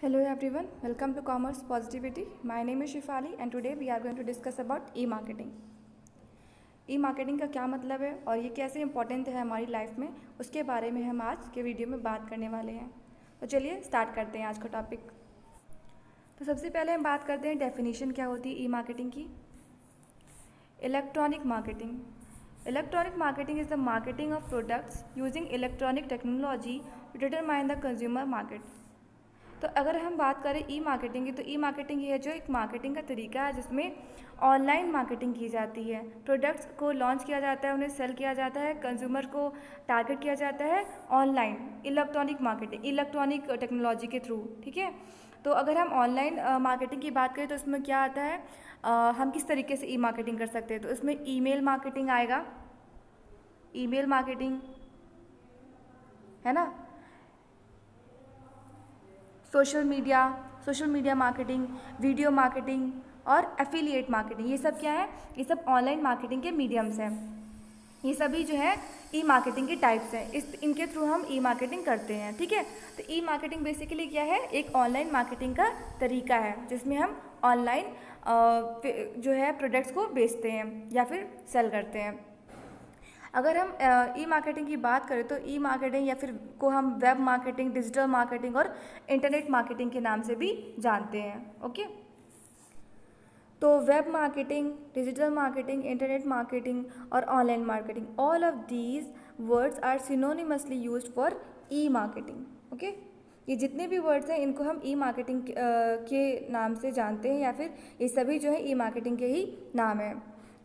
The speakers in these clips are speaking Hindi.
Hello everyone, welcome to Commerce Positivity. My name is Shifali and today we are going to discuss about e-marketing. E-marketing का क्या मतलब है और ये कैसे इम्पोर्टेंट है हमारी लाइफ में, उसके बारे में हम आज के वीडियो में बात करने वाले हैं। तो चलिए स्टार्ट करते हैं आज का टॉपिक। तो सबसे पहले हम बात करते हैं डेफिनेशन क्या होती है ई-मार्केटिंग की। Electronic marketing. Electronic marketing is the marketing of products using electronic technology to determine the consumer market. तो अगर हम बात करें ई मार्केटिंग की, तो ई मार्केटिंग ये जो एक मार्केटिंग का तरीका है जिसमें ऑनलाइन मार्केटिंग की जाती है। प्रोडक्ट्स को लॉन्च किया जाता है, उन्हें सेल किया जाता है, कंज्यूमर को टारगेट किया जाता है online electronic marketing, electronic technology के थ्रू। ठीक है, तो अगर हम ऑनलाइन मार्केटिंग की बात करें तो उसमें क्या आता है, हम किस तरीके से ई मार्केटिंग कर सकते हैं। तो इसमें ईमेल मार्केटिंग आएगा, ईमेल मार्केटिंग है ना, social media marketing, video marketing और एफिलिएट मार्केटिंग। ये सब क्या है, ये सब ऑनलाइन मार्केटिंग के मीडियम्स हैं। ये सभी जो है ई मार्केटिंग के टाइप्स हैं, इनके थ्रू हम ई मार्केटिंग करते हैं। ठीक है, तो ई मार्केटिंग बेसिकली क्या है, एक ऑनलाइन मार्केटिंग का तरीका है जिसमें हम ऑनलाइन जो है प्रोडक्ट्स को बेचते हैं या फिर सेल करते हैं। अगर हम ई मार्केटिंग की बात करें तो ई मार्केटिंग या फिर को हम वेब मार्केटिंग, डिजिटल मार्केटिंग और इंटरनेट मार्केटिंग के नाम से भी जानते हैं। ओके, तो web marketing, digital marketing, internet marketing और online marketing, all of these words are synonymously used for e marketing. Okay, ये जितने भी वर्ड्स हैं इनको हम ई मार्केटिंग के नाम से जानते हैं या फिर ये सभी जो है ई मार्केटिंग के ही नाम है।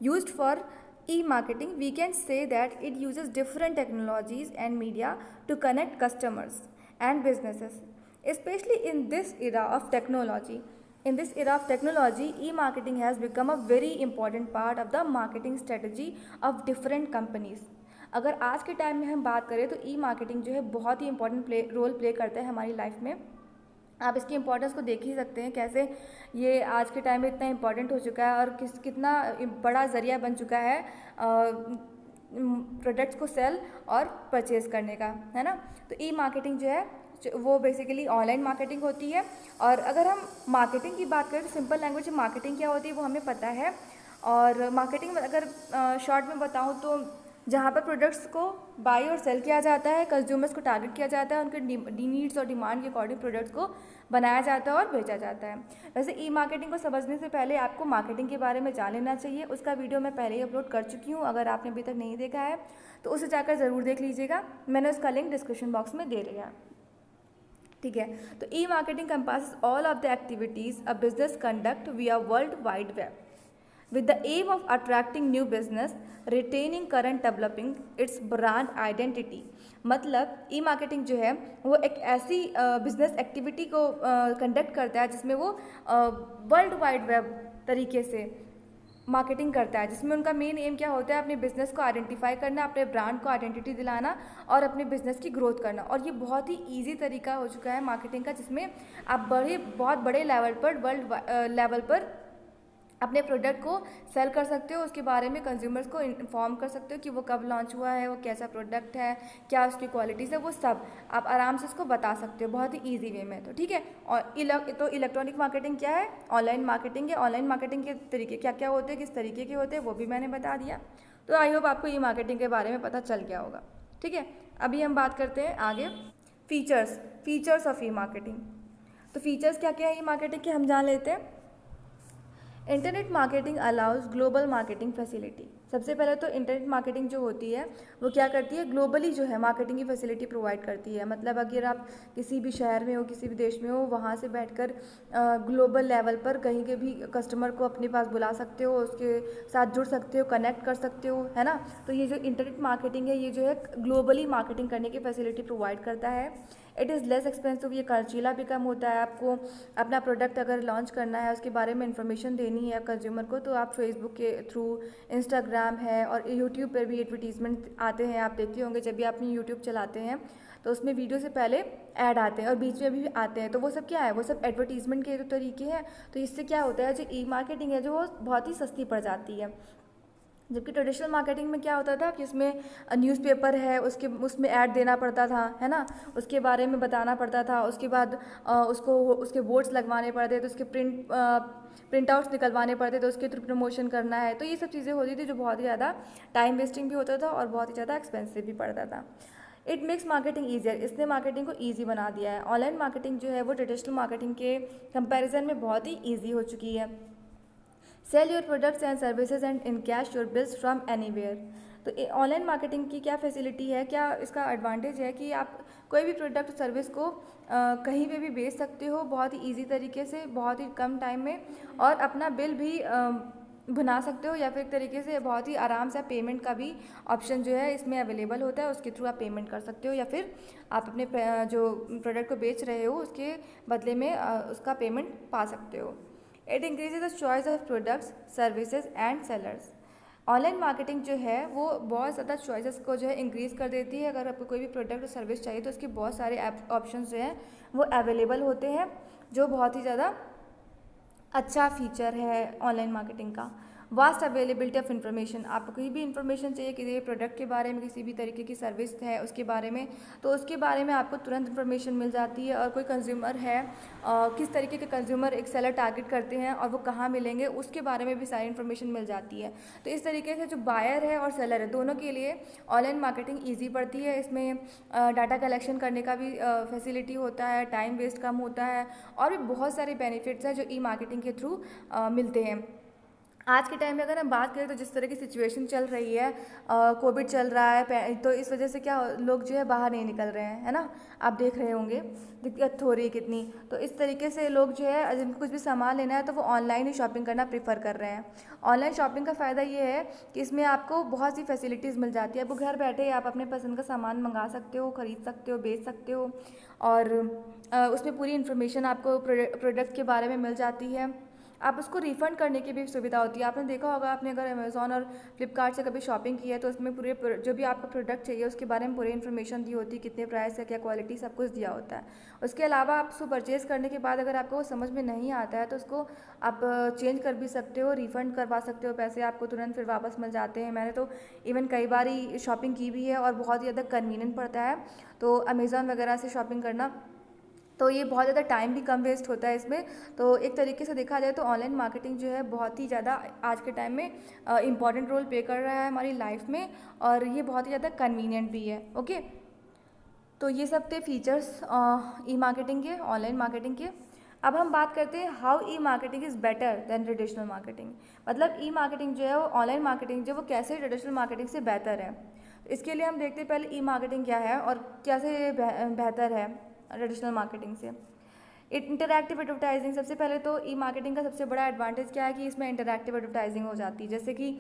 Used for e-marketing, we can say that it uses different technologies and media to connect customers and businesses, especially in this era of technology. In this era of technology, e-marketing has become a very important part of the marketing strategy of different companies. अगर आज के टाइम में हम बात करें तो ई-मार्केटिंग जो है बहुत ही इंपॉर्टेंट रोल प्ले करता है हमारी लाइफ में। आप इसकी इम्पोर्टेंस को देख ही सकते हैं, कैसे ये आज के टाइम में इतना इम्पोर्टेंट हो चुका है और कितना बड़ा ज़रिया बन चुका है प्रोडक्ट्स को सेल और परचेज़ करने का, है ना। तो ई मार्केटिंग जो है वो बेसिकली ऑनलाइन मार्केटिंग होती है। और अगर हम मार्केटिंग की बात करें तो सिंपल लैंग्वेज में मार्केटिंग क्या होती है वो हमें पता है। और मार्केटिंग में अगर शॉर्ट में बताऊँ तो जहाँ पर प्रोडक्ट्स को बाई और सेल किया जाता है, कंज्यूमर्स को टारगेट किया जाता है, उनके नीड्स और डिमांड के अकॉर्डिंग प्रोडक्ट्स को बनाया जाता है और बेचा जाता है। वैसे ई मार्केटिंग को समझने से पहले आपको मार्केटिंग के बारे में जान लेना चाहिए। उसका वीडियो मैं पहले ही अपलोड कर चुकी हूँ, अगर आपने अभी तक नहीं देखा है तो उसे जाकर ज़रूर देख लीजिएगा, मैंने उसका लिंक डिस्क्रिप्शन बॉक्स में दे दिया है। ठीक है, तो e marketing compasses all of the activities a business conduct via world wide web with the aim of attracting new business, retaining current, developing its brand identity। मतलब ई मार्केटिंग जो है वो एक ऐसी बिजनेस एक्टिविटी को कंडक्ट करता है जिसमें वो वर्ल्ड वाइड वेब तरीके से मार्केटिंग करता है, जिसमें उनका मेन एम क्या होता है, अपने बिजनेस को आइडेंटिफाई करना, अपने ब्रांड को आइडेंटिटी दिलाना और अपने बिजनेस की ग्रोथ करना। और ये बहुत ही ईजी तरीका हो चुका है मार्केटिंग का, जिसमें आप बहुत बड़े लेवल पर, वर्ल्ड लेवल पर अपने प्रोडक्ट को सेल कर सकते हो, उसके बारे में कंज्यूमर्स को इन्फॉर्म कर सकते हो कि वो कब लॉन्च हुआ है, वो कैसा प्रोडक्ट है, क्या उसकी क्वालिटीज़ है, वो सब आप आराम से उसको बता सकते हो बहुत ही ईजी वे में। तो ठीक है, और तो इलेक्ट्रॉनिक मार्केटिंग क्या है, ऑनलाइन मार्केटिंग है। ऑनलाइन मार्केटिंग के तरीके क्या क्या होते हैं, किस तरीके के होते हैं, वो भी मैंने बता दिया। तो आई होप आपको ई मार्केटिंग के बारे में पता चल गया होगा। ठीक है, अभी हम बात करते हैं आगे फीचर्स ऑफ ई मार्केटिंग। तो फीचर्स क्या क्या है ई मार्केटिंग के, हम जान लेते हैं। Internet marketing allows global marketing facility. सबसे पहले तो इंटरनेट मार्केटिंग जो होती है वो क्या करती है, ग्लोबली जो है मार्केटिंग की फैसिलिटी प्रोवाइड करती है। मतलब अगर आप किसी भी शहर में हो, किसी भी देश में हो, वहाँ से बैठकर ग्लोबल लेवल पर कहीं के भी कस्टमर को अपने पास बुला सकते हो, उसके साथ जुड़ सकते हो, कनेक्ट कर सकते हो, है ना। तो ये जो इंटरनेट मार्केटिंग है ये जो है ग्लोबली मार्केटिंग करने की फैसिलिटी प्रोवाइड करता है। इट इज़ लेस एक्सपेंसिव, ये खर्चीला भी कम होता है। आपको अपना प्रोडक्ट अगर लॉन्च करना है, उसके बारे में इन्फॉर्मेशन देनी है कंज्यूमर को, तो आप फेसबुक के थ्रू, इंस्टाग्राम है और यूट्यूब पर भी एडवर्टीजमेंट आते हैं, आप देखते होंगे जब भी आप अपनी यूट्यूब चलाते हैं तो उसमें वीडियो से पहले ऐड आते हैं और बीच में भी आते हैं। तो वो सब क्या है, वो सब एडवर्टीजमेंट के तरीके हैं। तो इससे क्या होता है, जो ई मार्केटिंग है जो वो बहुत ही सस्ती पड़ जाती है। जबकि ट्रेडिशनल मार्केटिंग में क्या होता था कि उसमें न्यूज़पेपर है, उसमें ऐड देना पड़ता था, है ना, उसके बारे में बताना पड़ता था, उसके बाद उसको उसके बोर्ड्स लगवाने पड़ते थे, उसके प्रिंट आउट्स निकलवाने पड़ते थे, उसके थ्रू प्रमोशन करना है। तो ये सब चीज़ें होती थी जो बहुत ही ज़्यादा टाइम वेस्टिंग भी होता था और बहुत ही ज़्यादा एक्सपेंसिव भी पड़ता था। इट मेक्स मार्केटिंग ईजियर, इसने मार्केटिंग को ईजी बना दिया है। ऑनलाइन मार्केटिंग जो है वो ट्रेडिशनल मार्केटिंग के कंपैरिजन में बहुत ही ईजी हो चुकी है। Sell your products and services and in cash your bills from anywhere. तो ऑनलाइन मार्केटिंग की क्या फैसिलिटी है, क्या इसका एडवांटेज है कि आप कोई भी प्रोडक्ट सर्विस को कहीं पे भी बेच सकते हो बहुत ही इजी तरीके से, बहुत ही कम टाइम में, और अपना बिल भी बना सकते हो, या फिर एक तरीके से बहुत ही आराम से पेमेंट का भी ऑप्शन जो है इसमें अवेलेबल होता है, उसके थ्रू आप पेमेंट कर सकते हो, या फिर आप अपने जो प्रोडक्ट को बेच रहे हो उसके बदले में उसका पेमेंट पा सकते हो। It increases the choice of products, services and sellers. Online marketing जो है वो बहुत ज़्यादा चॉइसेस को जो है इंक्रीज़ कर देती है। अगर आपको कोई भी प्रोडक्ट और सर्विस चाहिए तो उसके बहुत सारे ऑप्शन जो हैं वो अवेलेबल होते हैं, जो बहुत ही ज़्यादा अच्छा फीचर है ऑनलाइन मार्केटिंग का। वास्ट अवेलेबिलिटी ऑफ इन्फॉर्मेशन, आपको कोई भी इन्फॉर्मेशन चाहिए किसी प्रोडक्ट के बारे में, किसी भी तरीके की सर्विस है उसके बारे में, तो उसके बारे में आपको तुरंत इन्फॉर्मेशन मिल जाती है। और कोई कंज्यूमर है, किस तरीके के कंज्यूमर एक सेलर टारगेट करते हैं और वो कहाँ मिलेंगे उसके बारे में भी सारी इन्फॉर्मेशन मिल जाती है। तो इस तरीके से जो बायर है और सेलर है दोनों के लिए ऑनलाइन मार्केटिंग ईजी पड़ती है। इसमें डाटा कलेक्शन करने का भी फैसिलिटी होता है, टाइम वेस्ट कम होता है, और भी बहुत सारे बेनिफिट्स हैं जो ई मार्केटिंग के थ्रू मिलते हैं। आज के टाइम में अगर हम बात करें तो जिस तरह की सिचुएशन चल रही है, कोविड चल रहा है, तो इस वजह से क्या लोग जो है बाहर नहीं निकल रहे हैं, है ना, आप देख रहे होंगे दिक्कत हो रही है कितनी। तो इस तरीके से लोग जो है जिनको कुछ भी सामान लेना है तो वो ऑनलाइन ही शॉपिंग करना प्रेफर कर रहे हैं। ऑनलाइन शॉपिंग का फ़ायदा ये है कि इसमें आपको बहुत सी फैसिलिटीज़ मिल जाती है। आपको घर बैठे आप अपने पसंद का सामान मंगा सकते हो, ख़रीद सकते हो, बेच सकते हो, और उसमें पूरी इन्फॉर्मेशन आपको प्रोडक्ट के बारे में मिल जाती है। आप उसको रिफ़ंड करने की भी सुविधा होती है। आपने देखा होगा, आपने अगर अमेज़ॉन और फ्लिपकार्ट से कभी शॉपिंग की है तो उसमें पूरे जो भी आपको प्रोडक्ट चाहिए उसके बारे में पूरी इन्फॉर्मेशन दी होती है, कितने प्राइस है, क्या क्वालिटी, सब कुछ दिया होता है। उसके अलावा आप उसको परचेज़ करने के बाद अगर आपको वो समझ में नहीं आता है तो उसको आप चेंज कर भी सकते हो, रिफ़ंड करवा सकते हो, पैसे आपको तुरंत फिर वापस मिल जाते हैं। मैंने तो इवन कई बार ही शॉपिंग की भी है और बहुत ही ज़्यादा कन्वीनियंट पड़ता है। तो अमेज़ॉन वगैरह से शॉपिंग करना, तो ये बहुत ज़्यादा टाइम भी कम वेस्ट होता है इसमें। तो एक तरीके से देखा जाए तो ऑनलाइन मार्केटिंग जो है बहुत ही ज़्यादा आज के टाइम में इम्पॉर्टेंट रोल प्ले कर रहा है हमारी लाइफ में, और ये बहुत ही ज़्यादा कन्वीनियंट भी है। ओके, तो ये सब थे फीचर्स ई मार्केटिंग के, ऑनलाइन मार्केटिंग के। अब हम बात करते हैं how E marketing is better than traditional marketing. मतलब ई मार्केटिंग जो है वो ऑनलाइन मार्केटिंग जो वो कैसे ट्रेडिशनल मार्केटिंग से बेहतर है। इसके लिए हम देखते हैं पहले ई मार्केटिंग क्या है और कैसे बेहतर है ट्रेडिशनल मार्केटिंग से। इंटरैक्टिव एडवर्टाइजिंग, सबसे पहले तो ई मार्केटिंग का सबसे बड़ा एडवांटेज क्या है कि इसमें इंटरैक्टिव एडवर्टाइजिंग हो जाती है। जैसे कि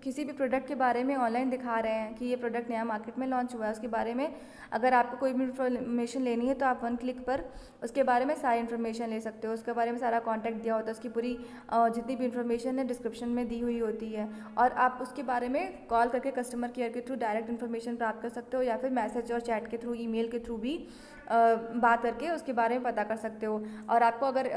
किसी भी प्रोडक्ट के बारे में ऑनलाइन दिखा रहे हैं कि ये प्रोडक्ट नया मार्केट में लॉन्च हुआ है, उसके बारे में अगर आपको कोई भी इन्फॉर्मेशन लेनी है तो आप वन क्लिक पर उसके बारे में सारी इन्फॉर्मेशन ले सकते हो। उसके बारे में सारा कॉन्टैक्ट दिया होता है, उसकी पूरी जितनी भी इन्फॉर्मेशन है डिस्क्रिप्शन में दी हुई होती है, और आप उसके बारे में कॉल करके कस्टमर केयर के थ्रू डायरेक्ट इन्फॉर्मेशन प्राप्त कर सकते हो, या फिर मैसेज और चैट के थ्रू, ईमेल के थ्रू भी बात करके उसके बारे में पता कर सकते हो। और आपको अगर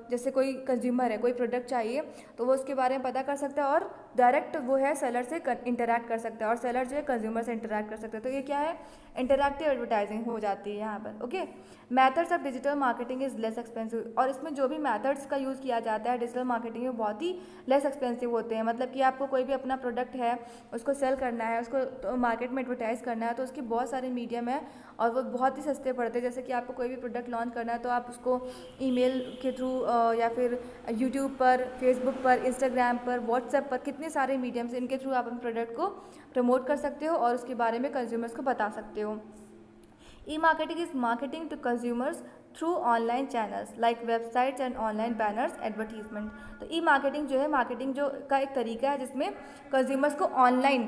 जैसे कोई कंज्यूमर है, कोई प्रोडक्ट चाहिए तो वो उसके बारे में पता कर सकता है और डायरेक्ट वो है सेलर से इंटरैक्ट कर सकता है, और सेलर जो है कंज्यूमर से इंटरैक्ट कर सकता है। तो ये क्या है, इंटरैक्टिव एडवर्टाइजिंग हो जाती है यहाँ पर। Okay, methods of digital marketing is less expensive, और इसमें जो भी मैथड्स का यूज़ किया जाता है डिजिटल मार्केटिंग में बहुत ही लेस एक्सपेंसिव होते हैं। मतलब कि आपको कोई भी अपना प्रोडक्ट है उसको सेल करना है, उसको तो मार्केट में एडवर्टाइज़ करना है, तो उसके बहुत सारे मीडियम है और वो बहुत ही सस्ते पड़ते हैं। जैसे कि आपको कोई भी प्रोडक्ट लॉन्च करना है तो आप उसको ईमेल के थ्रू या फिर यूट्यूब पर, फेसबुक पर, इंस्टाग्राम पर, व्हाट्सएप पर, कितने सारे मीडियम्स, इनके थ्रू आप अपने प्रोडक्ट को प्रमोट कर सकते हो और उसके बारे में कंज्यूमर्स को बता सकते हो। E marketing is marketing to consumers through online channels like websites and online banners, advertisement. तो ई मार्केटिंग जो है मार्केटिंग जो का एक तरीका है जिसमें कंज्यूमर्स को ऑनलाइन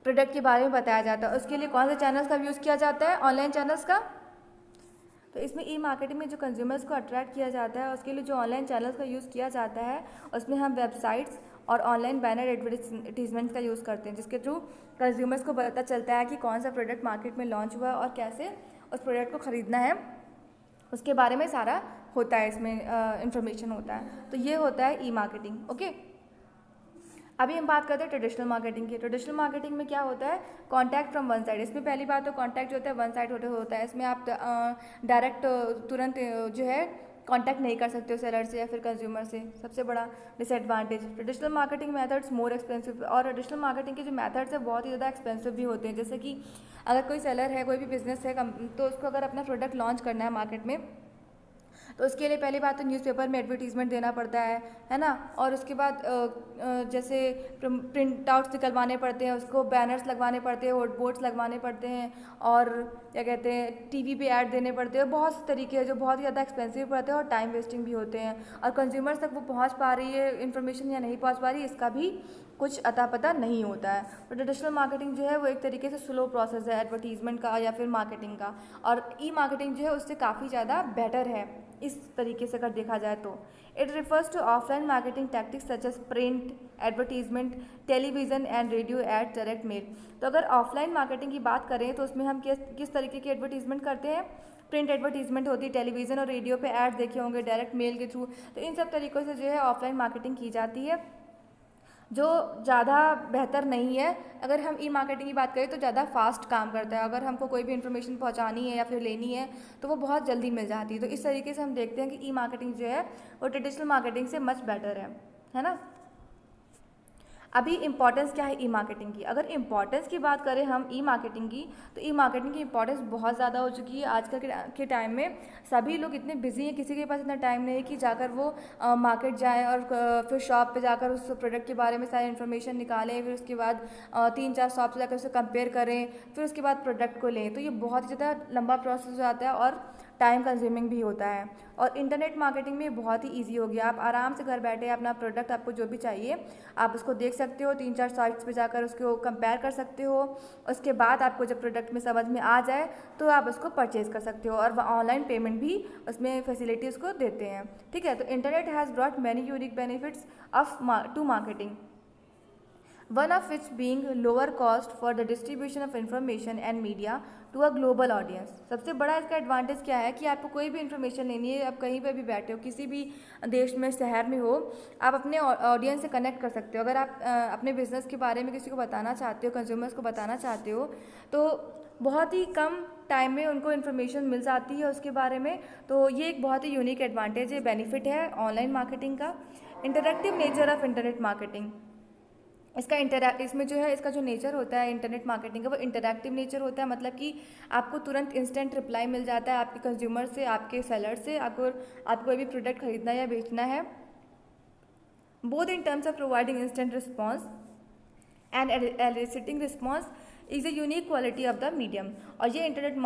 प्रोडक्ट के बारे में बताया जाता है। उसके लिए कौन से चैनल्स का यूज़ किया जाता है, ऑनलाइन चैनल्स का। तो इसमें ई मार्केटिंग में जो कंज्यूमर्स को अट्रैक्ट किया जाता है उसके लिए जो ऑनलाइन चैनल्स का यूज़ किया जाता है उसमें हम वेबसाइट्स और ऑनलाइन बैनर एडवर्टीजमेंट का यूज़ करते हैं, जिसके थ्रू कंज्यूमर्स को पता चलता है कि कौन सा प्रोडक्ट मार्केट में लॉन्च हुआ है और कैसे उस प्रोडक्ट को ख़रीदना है, उसके बारे में सारा होता है, इसमें इंफॉर्मेशन होता है। तो ये होता है ई मार्केटिंग। ओके, अभी हम बात करते हैं ट्रेडिशनल मार्केटिंग की। ट्रेडिशनल मार्केटिंग में क्या होता है, कॉन्टैक्ट फ्रॉम वन साइड। इसमें पहली बात तो कॉन्टैक्ट जो होता है वन साइड होता है। इसमें आप डायरेक्ट तुरंत जो है कॉन्टैक्ट नहीं कर सकते हो सेलर से या फिर कंज्यूमर से, सबसे बड़ा disadvantage. Traditional marketing methods more expensive, और ट्रेडिशनल मार्केटिंग के जो मेथड्स है बहुत ही ज़्यादा एक्सपेंसिव भी होते हैं। जैसे कि अगर कोई सेलर है, कोई भी बिजनेस है, तो उसको अगर अपना प्रोडक्ट लॉन्च करना है मार्केट में, तो उसके लिए पहली बात तो न्यूज़पेपर में एडवर्टीजमेंट देना पड़ता है ना। और उसके बाद जैसे प्रिंट आउट्स निकलवाने पड़ते हैं, उसको बैनर्स लगवाने पड़ते हैं, बोर्ड्स लगवाने पड़ते हैं, और क्या कहते हैं टीवी पे ऐड देने पड़ते हैं। बहुत से तरीके हैं जो बहुत ही ज़्यादा एक्सपेंसिव पड़ते हैं और टाइम वेस्टिंग भी होते हैं, और कंज्यूमर्स तक वो पहुँच पा रही है इन्फॉर्मेशन या नहीं पहुँच पा रही है, इसका भी कुछ अता पता नहीं होता है। तो ट्रेडिशनल मार्केटिंग जो है वो एक तरीके से स्लो प्रोसेस है एडवर्टीजमेंट का या फिर मार्केटिंग का, और ई मार्केटिंग जो है उससे काफ़ी ज़्यादा बेटर है इस तरीके से अगर देखा जाए तो। It refers to offline marketing tactics such as print advertisement, television and radio ad, direct mail. तो अगर ऑफलाइन मार्केटिंग की बात करें तो उसमें हम किस तरीके की एडवर्टीजमेंट करते हैं, प्रिंट एडवर्टीजमेंट होती है, टेलीविज़न और रेडियो पे ऐड देखे होंगे, डायरेक्ट मेल के थ्रू। तो इन सब तरीक़ों से जो है ऑफलाइन मार्केटिंग की जाती है, जो ज़्यादा बेहतर नहीं है। अगर हम ई मार्केटिंग की बात करें तो ज़्यादा फास्ट काम करता है। अगर हमको कोई भी इन्फॉर्मेशन पहुंचानी है या फिर लेनी है तो वो बहुत जल्दी मिल जाती है। तो इस तरीके से हम देखते हैं कि ई मार्केटिंग जो है वो ट्रेडिशनल मार्केटिंग से मच बेटर है ना। अभी इंपॉर्टेंस क्या है ई मार्केटिंग की। अगर इंपॉर्टेंस की बात करें हम ई मार्केटिंग की, तो ई मार्केटिंग की इंपॉर्टेंस बहुत ज़्यादा हो चुकी है आजकल के टाइम में। सभी लोग इतने बिजी हैं, किसी के पास इतना टाइम नहीं है कि जाकर वो मार्केट जाए और फिर शॉप पे जाकर उस प्रोडक्ट के बारे में सारी इन्फॉर्मेशन निकालें, फिर उसके बाद 3-4 शॉप से जाकर उसे कंपेयर करें, फिर उसके बाद प्रोडक्ट को लें। तो ये बहुत ही ज़्यादा लंबा प्रोसेस हो जाता है और टाइम कंज्यूमिंग भी होता है। और इंटरनेट मार्केटिंग में बहुत ही इजी हो गया। आप आराम से घर बैठे अपना प्रोडक्ट, आपको जो भी चाहिए आप उसको देख सकते हो, 3-4 साइट्स पे जाकर उसको कंपेयर कर सकते हो। उसके बाद आपको जब प्रोडक्ट में समझ में आ जाए तो आप उसको परचेज़ कर सकते हो, और वह ऑनलाइन पेमेंट भी उसमें फैसिलिटी उसको देते हैं। ठीक है, तो internet has brought many unique benefits to marketing, one of which being lower cost for the distribution of information and media to a global audience। सबसे बड़ा इसका एडवांटेज क्या है कि आपको कोई भी इन्फॉर्मेशन लेनी है, आप कहीं पर भी बैठे हो, किसी भी देश में, शहर में हो, आप अपने ऑडियंस से कनेक्ट कर सकते हो। अगर आप अपने बिजनेस के बारे में किसी को बताना चाहते हो, कंज्यूमर्स को बताना चाहते हो, तो बहुत ही कम टाइम में उनको इन्फॉर्मेशन मिल जाती है उसके बारे में। तो ये एक बहुत ही यूनिक एडवांटेज है, बेनिफिट है ऑनलाइन मार्केटिंग का। Interactive nature of internet marketing, इसमें जो है इसका जो नेचर होता है इंटरनेट मार्केटिंग का, वो इंटरैक्टिव नेचर होता है। मतलब कि आपको तुरंत इंस्टेंट रिप्लाई मिल जाता है आपके कंज्यूमर से, आपके सेलर से। आपको कोई भी प्रोडक्ट खरीदना या बेचना है, both in terms of providing instant response and eliciting response is a unique quality of the medium. और ये इंटरनेट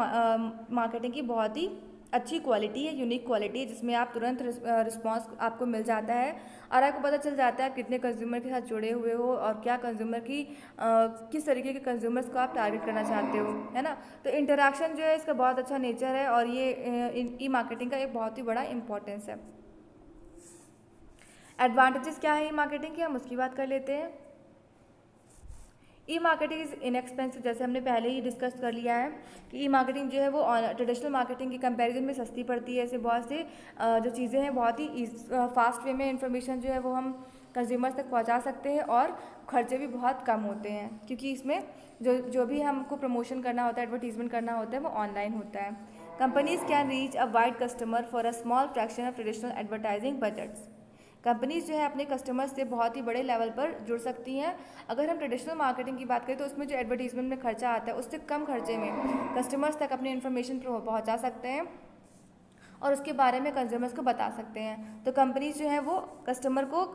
मार्केटिंग की बहुत ही अच्छी क्वालिटी है, यूनिक क्वालिटी है, जिसमें आप तुरंत रिस्पांस आपको मिल जाता है और आपको पता चल जाता है आप कितने कंज्यूमर के साथ जुड़े हुए हो और क्या कंज्यूमर की किस तरीके के कंज्यूमर्स को आप टारगेट करना चाहते हो, है ना। तो इंटरैक्शन जो है इसका बहुत अच्छा नेचर है, और ये ई मार्केटिंग का एक बहुत ही बड़ा इंपॉर्टेंस है। एडवांटेजेस क्या है ई मार्केटिंग के, हम उसकी बात कर लेते हैं। ई मार्केटिंग इज़ इनएक्सपेंसिव, जैसे हमने पहले ही डिस्कस कर लिया है कि ई मार्केटिंग जो है वो ट्रेडिशनल मार्केटिंग की कंपैरिजन में सस्ती पड़ती है। ऐसे बहुत से जो चीज़ें हैं बहुत ही फास्ट वे में इंफॉर्मेशन जो है वो हम कंज्यूमर्स तक पहुंचा सकते हैं, और खर्चे भी बहुत कम होते हैं, क्योंकि इसमें जो भी हमको प्रमोशन करना होता है, एडवर्टीजमेंट करना होता है, वो ऑनलाइन होता है। Companies can reach a wide customer for a small fraction of traditional advertising budgets. Companies जो है अपने कस्टमर्स से बहुत ही बड़े लेवल पर जुड़ सकती हैं। अगर हम ट्रेडिशनल मार्केटिंग की बात करें तो उसमें जो एडवर्टीजमेंट में खर्चा आता है उससे कम खर्चे में कस्टमर्स तक अपनी इन्फॉर्मेशन पहुंचा सकते हैं और उसके बारे में कंज्यूमर्स को बता सकते हैं। तो कंपनीज जो है वो कस्टमर को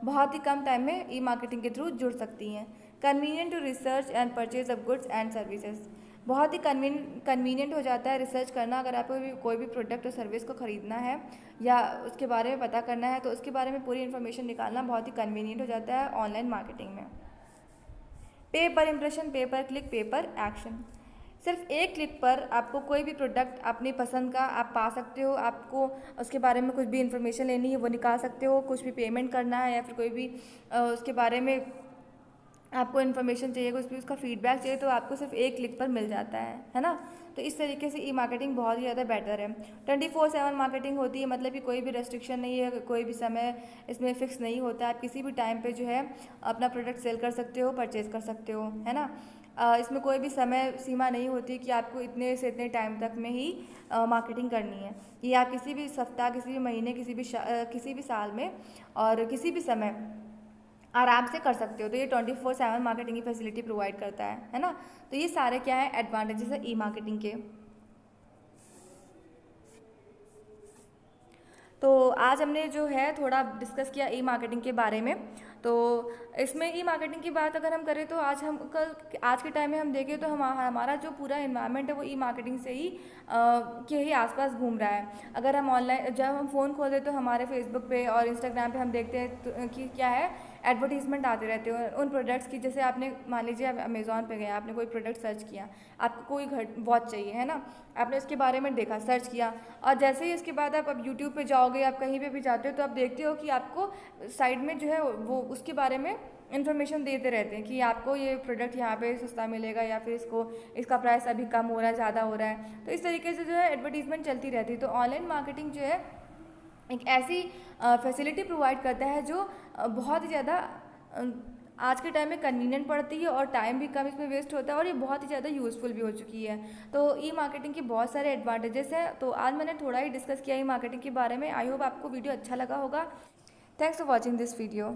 बहुत ही कम टाइम में ई मार्केटिंग के थ्रू जुड़ सकती हैं। Convenient to research and purchase of goods and services, बहुत ही कन्वीनियंट हो जाता है रिसर्च करना। अगर आपको कोई भी प्रोडक्ट और सर्विस को ख़रीदना है या उसके बारे में पता करना है तो उसके बारे में पूरी इन्फॉर्मेशन निकालना बहुत ही कन्वीनियंट हो जाता है ऑनलाइन मार्केटिंग में। पे पर इम्प्रेशन, पे पर क्लिक, पे पर एक्शन, सिर्फ एक क्लिक पर आपको कोई भी प्रोडक्ट अपनी पसंद का आप पा सकते हो। आपको उसके बारे में कुछ भी इन्फॉर्मेशन लेनी है वो निकाल सकते हो, कुछ भी पेमेंट करना है या फिर कोई भी उसके बारे में आपको इन्फॉर्मेशन चाहिए, कुछ भी उसका फीडबैक चाहिए, तो आपको सिर्फ एक क्लिक पर मिल जाता है ना। तो इस तरीके से ई मार्केटिंग बहुत ही ज़्यादा बेटर है। 24/7 मार्केटिंग होती है, मतलब कि कोई भी रेस्ट्रिक्शन नहीं है, कोई भी समय इसमें फ़िक्स नहीं होता है। आप किसी भी टाइम पे जो है अपना प्रोडक्ट सेल कर सकते हो, परचेज़ कर सकते हो, है ना। इसमें कोई भी समय सीमा नहीं होती कि आपको इतने से इतने टाइम तक में ही मार्केटिंग करनी है। ये आप किसी भी सप्ताह, किसी भी महीने, किसी भी साल में और किसी भी समय आराम से कर सकते हो। तो ये 24/7 मार्केटिंग की फैसिलिटी प्रोवाइड करता है ना। तो ये सारे क्या है एडवांटेजेस है ई मार्केटिंग के। तो आज हमने जो है थोड़ा डिस्कस किया ई मार्केटिंग के बारे में। तो इसमें ई मार्केटिंग की बात अगर हम करें तो आज के टाइम में हम देखें तो हमारा जो पूरा इन्वायरमेंट है वो ई मार्केटिंग से ही के ही आसपास घूम रहा है। अगर हम ऑनलाइन जब हम फ़ोन खोलते तो हमारे फेसबुक पे और इंस्टाग्राम पे हम देखते हैं कि क्या है एडवर्टीजमेंट आते रहते हैं उन प्रोडक्ट्स की। जैसे आपने मान लीजिए आप अमेज़ॉन पे गए, आपने कोई प्रोडक्ट सर्च किया, आपको कोई वॉच चाहिए, है ना, आपने उसके बारे में देखा, सर्च किया, और जैसे ही उसके बाद आप अब यूट्यूब पे जाओगे, आप कहीं पे भी जाते हो तो आप देखते हो कि आपको साइड में जो है वो उसके बारे में इन्फॉर्मेशन देते रहते हैं कि आपको ये प्रोडक्ट यहाँ पे सस्ता मिलेगा, या फिर इसका प्राइस अभी कम हो रहा है, ज़्यादा हो रहा है। तो इस तरीके से जो है एडवर्टीजमेंट चलती रहती है। तो ऑनलाइन मार्केटिंग जो है एक ऐसी फैसिलिटी प्रोवाइड करता है जो बहुत ही ज़्यादा आज के टाइम में कन्वीनियंट पड़ती है, और टाइम भी कम इसमें वेस्ट होता है, और ये बहुत ही ज़्यादा यूज़फुल भी हो चुकी है। तो ई मार्केटिंग के बहुत सारे एडवांटेजेस हैं। तो आज मैंने थोड़ा ही डिस्कस किया ई मार्केटिंग के बारे में। आई होप आपको वीडियो अच्छा लगा होगा। Thanks for watching this video.